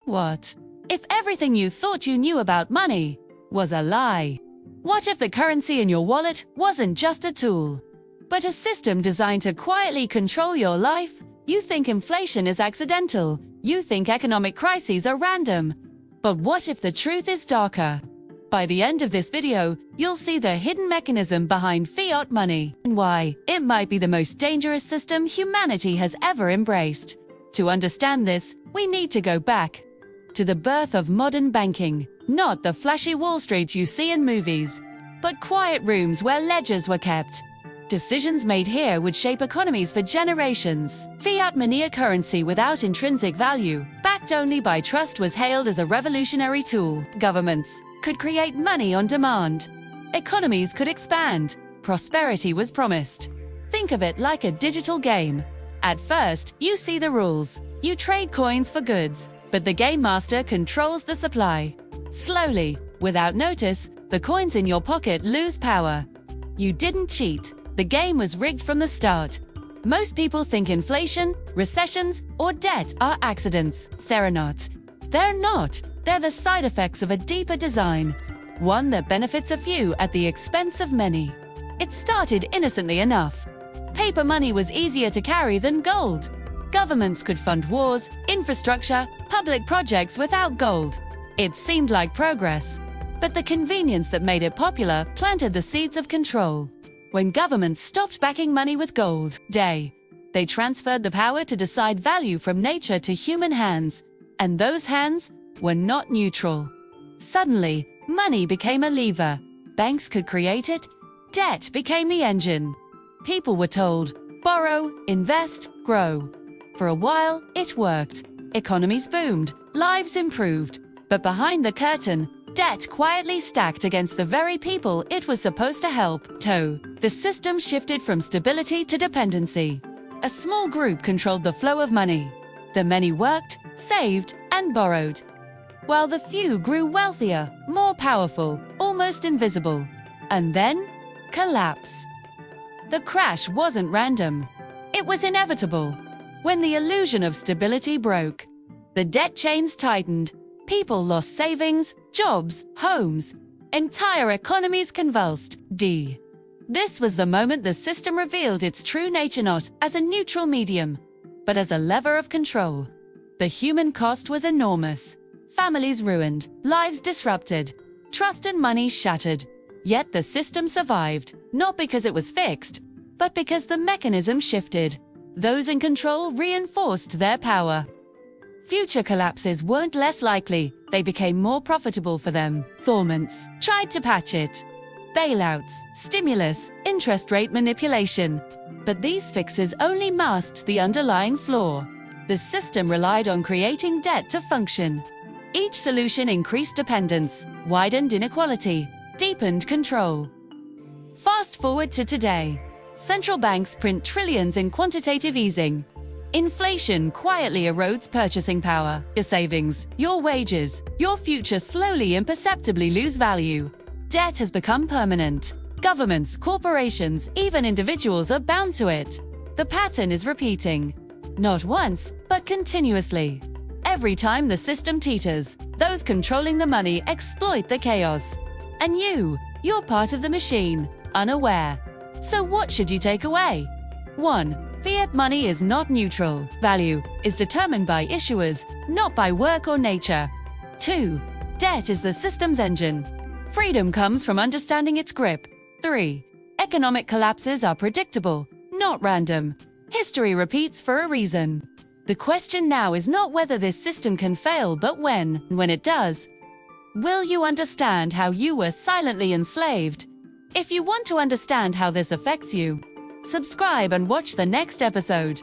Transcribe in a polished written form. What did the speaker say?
What if everything you thought you knew about money was a lie? What if the currency in your wallet wasn't just a tool, but a system designed to quietly control your life? You think inflation is accidental. You think economic crises are random. But what if the truth is darker? By the end of this video, you'll see the hidden mechanism behind fiat money and why it might be the most dangerous system humanity has ever embraced. To understand this, we need to go back to the birth of modern banking. Not the flashy Wall Street you see in movies, but quiet rooms where ledgers were kept. Decisions made here would shape economies for generations. Fiat money, a currency without intrinsic value, backed only by trust, was hailed as a revolutionary tool. Governments could create money on demand. Economies could expand. Prosperity was promised. Think of it like a digital game. At first, you see the rules. You trade coins for goods, but the game master controls the supply. Slowly, without notice, the coins in your pocket lose power. You didn't cheat. The game was rigged from the start. Most people think inflation, recessions, or debt are accidents. They're not. They're not. They're the side effects of a deeper design, one that benefits a few at the expense of many. It started innocently enough. Paper money was easier to carry than gold. Governments could fund wars, infrastructure, public projects without gold. It seemed like progress. But the convenience that made it popular planted the seeds of control. When governments stopped backing money with gold, they transferred the power to decide value from nature to human hands. And those hands were not neutral. Suddenly, money became a lever. Banks could create it. Debt became the engine. People were told, borrow, invest, grow. For a while, it worked. Economies boomed, lives improved. But behind the curtain, debt quietly stacked against the very people it was supposed to help. The system shifted from stability to dependency. A small group controlled the flow of money. The many worked, saved, and borrowed, while the few grew wealthier, more powerful, almost invisible. And then, collapse. The crash wasn't random. It was inevitable. When the illusion of stability broke, the debt chains tightened. People lost savings, jobs, homes. Entire economies convulsed. This was the moment the system revealed its true nature, not as a neutral medium, but as a lever of control. The human cost was enormous. Families ruined, lives disrupted, trust and money shattered. Yet the system survived, not because it was fixed, but because the mechanism shifted. Those in control reinforced their power. Future collapses weren't less likely, they became more profitable for them. Governments tried to patch it. Bailouts, stimulus, interest rate manipulation. But these fixes only masked the underlying flaw. The system relied on creating debt to function. Each solution increased dependence, widened inequality, deepened control. Fast forward to today. Central banks print trillions in quantitative easing. Inflation quietly erodes purchasing power. Your savings, your wages, your future slowly imperceptibly lose value. Debt has become permanent. Governments, corporations, even individuals are bound to it. The pattern is repeating. Not once, but continuously. Every time the system teeters, those controlling the money exploit the chaos. And you're part of the machine, unaware. So what should you take away? 1. Fiat money is not neutral. Value is determined by issuers, not by work or nature. 2. Debt is the system's engine. Freedom comes from understanding its grip. 3. Economic collapses are predictable, not random. History repeats for a reason. The question now is not whether this system can fail, but when. When it does, will you understand how you were silently enslaved? If you want to understand how this affects you, subscribe and watch the next episode.